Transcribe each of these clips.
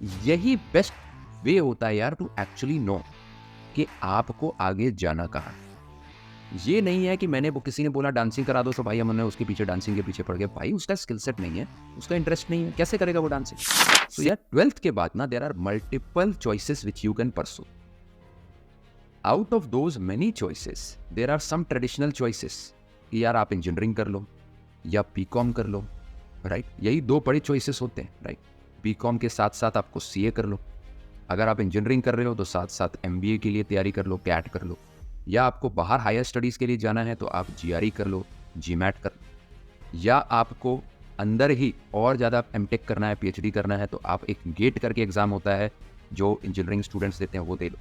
यही best way होता है यार टू एक्चुअली नो कि आपको आगे जाना कहाँ है। ये नहीं है कि वो किसी ने बोला डांसिंग करा दो तो भाई हमने उसके पीछे डांसिंग के पीछे पड़ गए। भाई उसका स्किल सेट नहीं है, उसका इंटरेस्ट नहीं है, कैसे करेगा वो डांसिंग? तो यार 12th के बाद ना there are multiple choices which you can pursue. Out of those many choices there are some traditional choices कि यार आप इंजीनियरिंग कर लो या बीकॉम कर लो, राइट? यही दो बड़ी चॉइसेस होते हैं, राइट? बीकॉम के साथ साथ आपको सीए कर लो। अगर आप इंजीनियरिंग कर रहे हो तो साथ साथ एमबीए के लिए तैयारी कर लो, कैट कर लो। या आपको बाहर हायर स्टडीज़ के लिए जाना है तो आप जीआरई कर लो, जीमैट कर लो। या आपको अंदर ही और ज़्यादा एमटेक करना है, पीएचडी करना है तो आप एक गेट करके एग्ज़ाम होता है जो इंजीनियरिंग स्टूडेंट्स देते हैं, वो दे लो।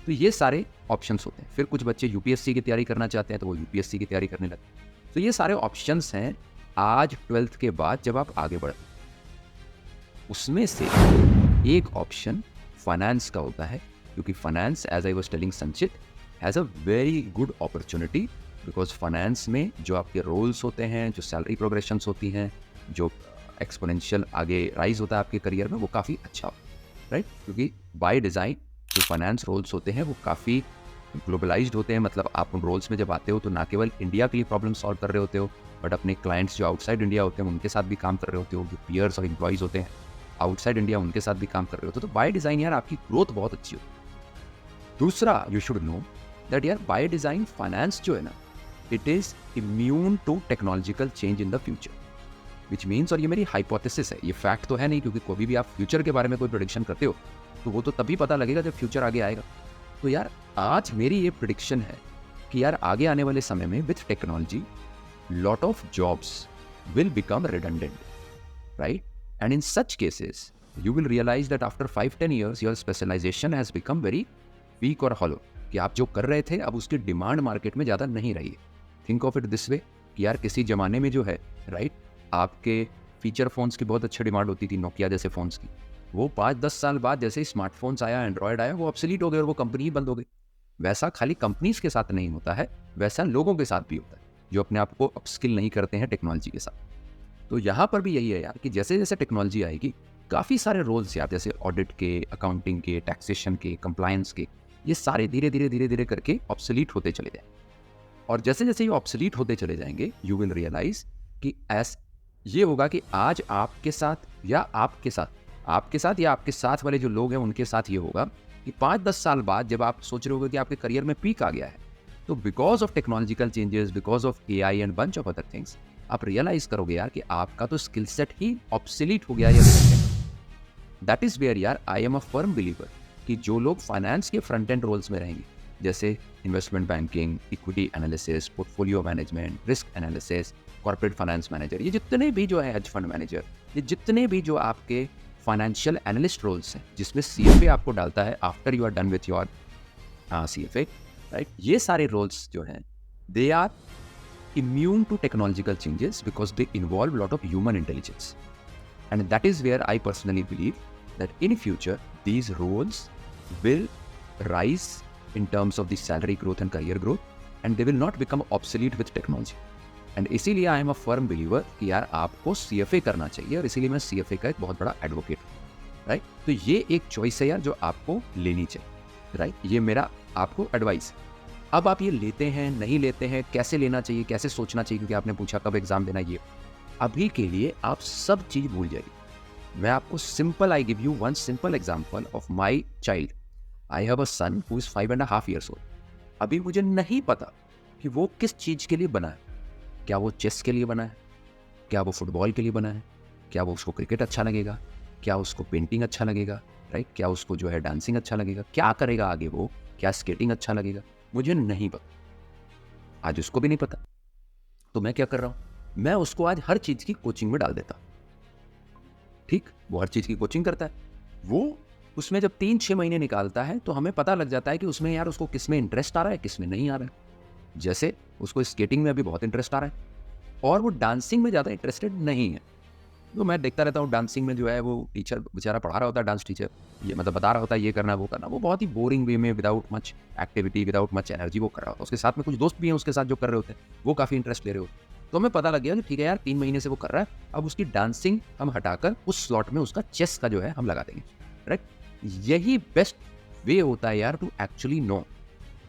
तो ये सारे ऑप्शंस होते हैं। फिर कुछ बच्चे यूपीएससी की तैयारी करना चाहते हैं तो वो यूपीएससी की तैयारी करने लगते हैं। तो ये सारे ऑप्शंस हैं आज 12th के बाद जब आप आगे बढ़ते हैं। उसमें से एक ऑप्शन फाइनेंस का होता है, क्योंकि finance, as I was telling Sanchit, has a very good opportunity, because finance में जो आपके रोल्स होते हैं, जो सैलरी प्रोग्रेशंस होती हैं, जो एक्सपोनेंशियल आगे राइज होता है आपके करियर में, वो काफ़ी अच्छा होता है, राइट? क्योंकि बाय डिज़ाइन जो फाइनेंस रोल्स होते हैं वो काफ़ी ग्लोबलाइज्ड होते हैं। मतलब आप उन रोल्स में जब आते हो तो ना केवल इंडिया के लिए प्रॉब्लम सॉल्व कर रहे होते हो, बट अपने क्लाइंट्स जो आउटसाइड इंडिया होते हैं उनके साथ भी काम कर रहे होते हो। जो पीयर्स और एम्प्लॉयज़ होते हैं आउटसाइड इंडिया, उनके साथ भी काम कर रहे होते हो। तो बाय डिज़ाइन यार आपकी ग्रोथ बहुत अच्छी होती है। दूसरा, यू शुड नो दैट यार बाय डिज़ाइन फाइनेंस जो है ना, it is immune to technological change in the future, which means, और ये मेरी हाइपोथेसिस है, ये फैक्ट तो है नहीं, क्योंकि कभी भी आप फ्यूचर के बारे में कोई प्रेडिक्शन करते हो तो वो तो तभी पता लगेगा जब फ्यूचर आगे आएगा। तो यार आज मेरी ये प्रेडिक्शन है कि यार आगे आने वाले समय में with technology lot of jobs will become redundant, right? And in such cases, you will realize that after 5-10 years, your specialization has become very weak or hollow. कि आप जो कर रहे थे अब उसकी डिमांड मार्केट में ज़्यादा नहीं रही है। Think of it this way कि यार किसी ज़माने में जो है, राइट, आपके फीचर फोन्स की बहुत अच्छी डिमांड होती थी, नोकिया जैसे फ़ोन्स की। वो 5-10 साल बाद जैसे ही स्मार्टफोन्स आया, एंड्रॉयड आया, वो ऑब्सोलीट हो गए और वो कंपनी ही बंद हो गई। वैसा खाली कंपनीज के साथ नहीं होता है, वैसा लोगों के साथ भी होता है जो अपने आप को अपस्किल नहीं करते हैं टेक्नोलॉजी के साथ। तो यहाँ पर भी यही है यार कि जैसे जैसे टेक्नोलॉजी आएगी, काफ़ी सारे रोल्स यार, जैसे ऑडिट के, अकाउंटिंग के, टैक्सेशन के, कंप्लायंस के, ये सारे धीरे धीरे करके ऑब्सोलीट होते चले जाएंगे। और जैसे जैसे ये ऑब्सोलीट होते चले जाएंगे, यू विल रियलाइज कि ये होगा कि आज आपके साथ या आपके साथ वाले जो लोग हैं उनके साथ ये होगा कि 5-10 साल बाद जब आप सोच रहे होगे कि आपके करियर में पीक आ गया है, तो because of technological changes, because of AI and bunch of other things, आप रियलाइज करोगे यार कि आपका तो स्किल सेट ही ऑब्सोलीट हो गया है। दैट इज वेयर यार I am a firm believer कि जो लोग फाइनेंस के फ्रंट एंड रोल्स में रहेंगे, जैसे investment banking, equity analysis, portfolio management, risk analysis, corporate finance manager, ये जितने भी जो है हेज फंड मैनेजर, ये जितने भी जो आपके फाइनेंशियल एनालिस्ट रोल्स हैं, जिसमें सीएफए आपको डालता है after you are done with your CFA, right? ये सारे रोल्स जो हैं, they are immune to technological changes because they involve a lot of human intelligence. And that is where I personally believe that in future, these roles will rise in terms of the salary growth and career growth, and they will not become obsolete with technology. And इसीलिए I am a firm believer कि यार आपको CFA करना चाहिए, और इसीलिए मैं CFA का एक बहुत बड़ा एडवोकेट हूँ, राइट? तो ये एक चॉइस है यार जो आपको लेनी चाहिए, राइट? ये मेरा आपको एडवाइस है। अब आप ये लेते हैं, नहीं लेते हैं, कैसे लेना चाहिए, कैसे सोचना चाहिए, क्योंकि आपने पूछा कब एग्जाम देना, ये अभी के लिए आप सब चीज़ भूल जाइए। मैं आपको simple, I give you one simple example of my child. I have a son who is 5.5 years old। अभी मुझे नहीं पता कि वो किस चीज़ के लिए बना है। क्या वो चेस के लिए बना है, क्या वो फुटबॉल के लिए बना है, क्या वो उसको क्रिकेट अच्छा लगेगा, क्या उसको पेंटिंग अच्छा लगेगा, राइट? क्या उसको जो है डांसिंग अच्छा लगेगा, क्या करेगा आगे वो, क्या स्केटिंग अच्छा लगेगा, मुझे नहीं पता। आज उसको भी नहीं पता। तो मैं क्या कर रहा हूँ, मैं उसको आज हर चीज़ की कोचिंग में डाल देता। ठीक, वो हर चीज़ की कोचिंग करता है। वो उसमें जब 3-6 महीने निकालता है तो हमें पता लग जाता है कि उसमें यार उसको किस में इंटरेस्ट आ रहा है, किस में नहीं आ रहा है। जैसे उसको स्केटिंग में अभी बहुत इंटरेस्ट आ रहा है और वो डांसिंग में ज़्यादा इंटरेस्टेड नहीं है। तो मैं देखता रहता हूँ डांसिंग में जो है वो टीचर बेचारा पढ़ा रहा होता है, डांस टीचर, ये मतलब बता रहा होता है ये करना वो करना, वो बहुत ही बोरिंग वे में, without much activity, without much energy वो कर रहा होता है। उसके साथ में कुछ दोस्त भी हैं उसके साथ जो कर रहे होते हैं, वो काफ़ी इंटरेस्ट ले रहे होते हैं। तो हमें पता लग गया कि ठीक है यार 3 महीने से वो कर रहा है, अब उसकी डांसिंग हम हटाकर उस स्लॉट में उसका चेस का जो है हम लगा देंगे। राइट? यही बेस्ट वे होता है यार टू एक्चुअली नो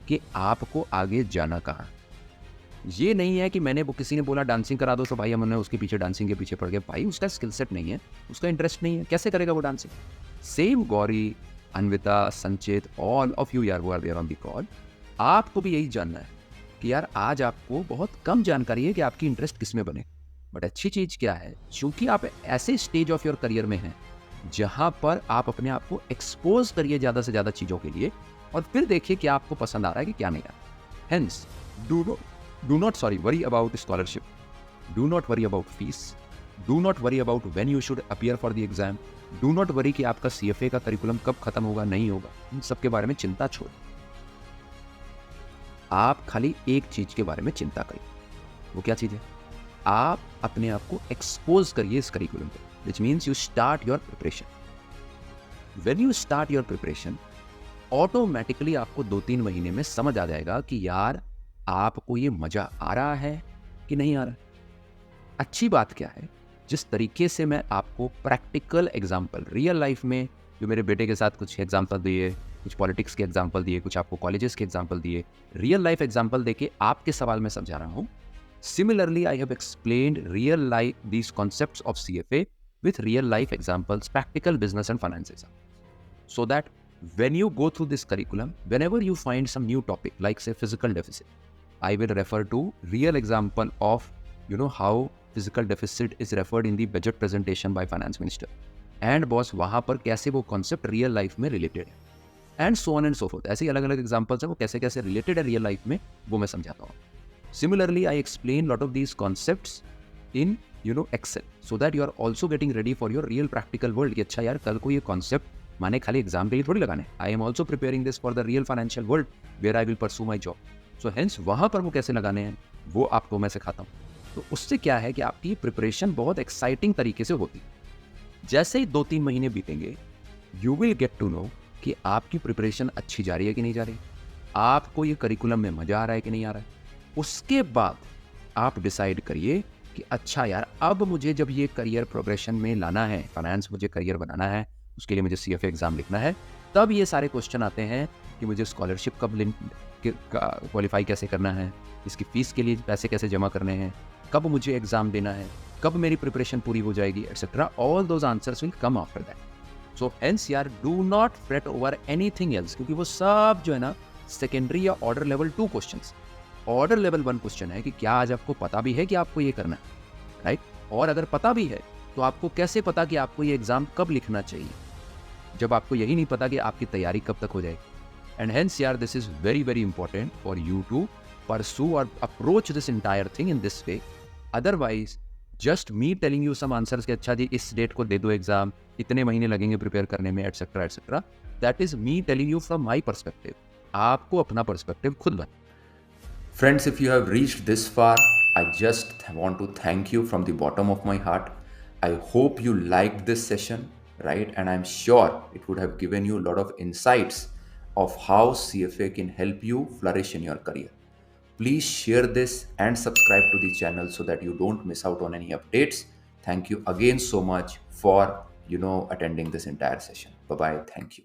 कि आपको आगे जाना कहाँ। ये नहीं है कि मैंने वो किसी ने बोला डांसिंग करा दो तो भाई हमने उसके पीछे डांसिंग के पीछे पड़ गए। भाई उसका स्किल सेट नहीं है, उसका इंटरेस्ट नहीं है, कैसे करेगा वो डांसिंग? सेम गौरी, अन्विता, संचित, ऑल ऑफ यू यार who are there on the call, आपको भी यही जानना है कि यार आज आपको बहुत कम जानकारी है कि आपकी इंटरेस्ट किस में बने। बट अच्छी चीज़ क्या है, चूंकि आप ऐसे स्टेज ऑफ योर करियर में हैं जहां पर आप अपने आप को एक्सपोज करिए ज़्यादा से ज़्यादा चीज़ों के लिए और फिर देखिए कि आपको पसंद आ रहा है कि क्या नहीं आ रहा। Hence do not worry about scholarship, do not worry about fees, do not worry about when you should appear for the exam, do not worry कि आपका CFA का करिकुलम कब खत्म होगा नहीं होगा। इन सब के बारे में चिंता छोड़, आप खाली एक चीज के बारे में चिंता करिए। वो क्या चीज है? आप अपने आप को एक्सपोज करिए इस करिकुलम पे, which means you start your preparation. When you start your preparation, automatically आपको 2-3 महीने में समझ आ जाएगा कि यार आपको ये मजा आ रहा है कि नहीं आ रहा। अच्छी बात क्या है, जिस तरीके से मैं आपको प्रैक्टिकल एग्जाम्पल रियल लाइफ में, जो मेरे बेटे के साथ कुछ एग्जाम्पल दिए, कुछ पॉलिटिक्स के एग्जाम्पल दिए, कुछ आपको कॉलेजेस के एग्जाम्पल दिए, रियल लाइफ एग्जाम्पल देके आपके सवाल में समझा रहा हूँ। Similarly I have explained real life these concepts of CFA with real life examples, practical business and finance examples, so that when you go through this curriculum, whenever you find some new topic like say physical deficit, I will refer to real example of how physical deficit is referred in the budget presentation by finance minister, and boss वहाँ पर कैसे वो concept real life में related है, and so on and so forth। ऐसे ही अलग अलग examples हैं, वो कैसे कैसे related है real life में, वो मैं समझाता हूँ। Similarly, I explain lot of these concepts in Excel, so that you are also getting ready for your real practical world कि अच्छा यार कल को ये concept माने खाली एग्जाम के लिए थोड़ी लगाने। I am also preparing this for the real financial world where I will pursue my job, so hence वहाँ पर वो कैसे लगाने हैं वो आपको मैं सिखाता हूँ। तो उससे क्या है कि आपकी प्रिपरेशन बहुत एक्साइटिंग तरीके से होती है। जैसे ही 2-3 महीने बीतेंगे, you will get to know कि आपकी प्रिपरेशन अच्छी जा रही है कि नहीं जा रही, आपको ये करिकुलम में मजा आ रहा है कि नहीं आ रहा है। उसके बाद आप डिसाइड करिए कि अच्छा यार अब मुझे जब ये करियर प्रोग्रेशन में लाना है, फाइनेंस मुझे करियर बनाना है, उसके लिए मुझे CFA एग्जाम लिखना है, तब ये सारे क्वेश्चन आते हैं कि मुझे स्कॉलरशिप कब क्वालिफाई कैसे करना है, इसकी फीस के लिए पैसे कैसे जमा करने हैं, कब मुझे एग्जाम देना है, कब मेरी प्रिपरेशन पूरी हो जाएगी, etcetera. All those answers will come after that. So hence यार do not fret over anything else, क्योंकि वो सब जो है ना सेकेंडरी या order level 2 questions. Order level 1 question है कि क्या आज आपको पता भी है कि आपको ये करना है, राइट? और अगर पता भी है तो आपको कैसे पता कि आपको ये एग्जाम कब लिखना चाहिए, जब आपको यही नहीं पता कि आपकी तैयारी कब तक हो जाएगी। एंड हेंस यार this is very very important for you to pursue or approach this entire thing in this way. Otherwise, just me telling you some answers कि अच्छा जी इस डेट को दे दो एग्जाम, इतने महीने लगेंगे प्रिपेयर करने में, etcetera etcetera, that is me telling you from my perspective. आपको अपना परस्पेक्टिव खुद बना। Friends, if you have reached this far, I just want to thank you from the bottom of my heart. I hope you liked this session, right? And I'm sure it would have given you a lot of insights of how CFA can help you flourish in your career. Please share this and subscribe to the channel so that you don't miss out on any updates. Thank you again so much for attending this entire session. Bye bye. Thank you.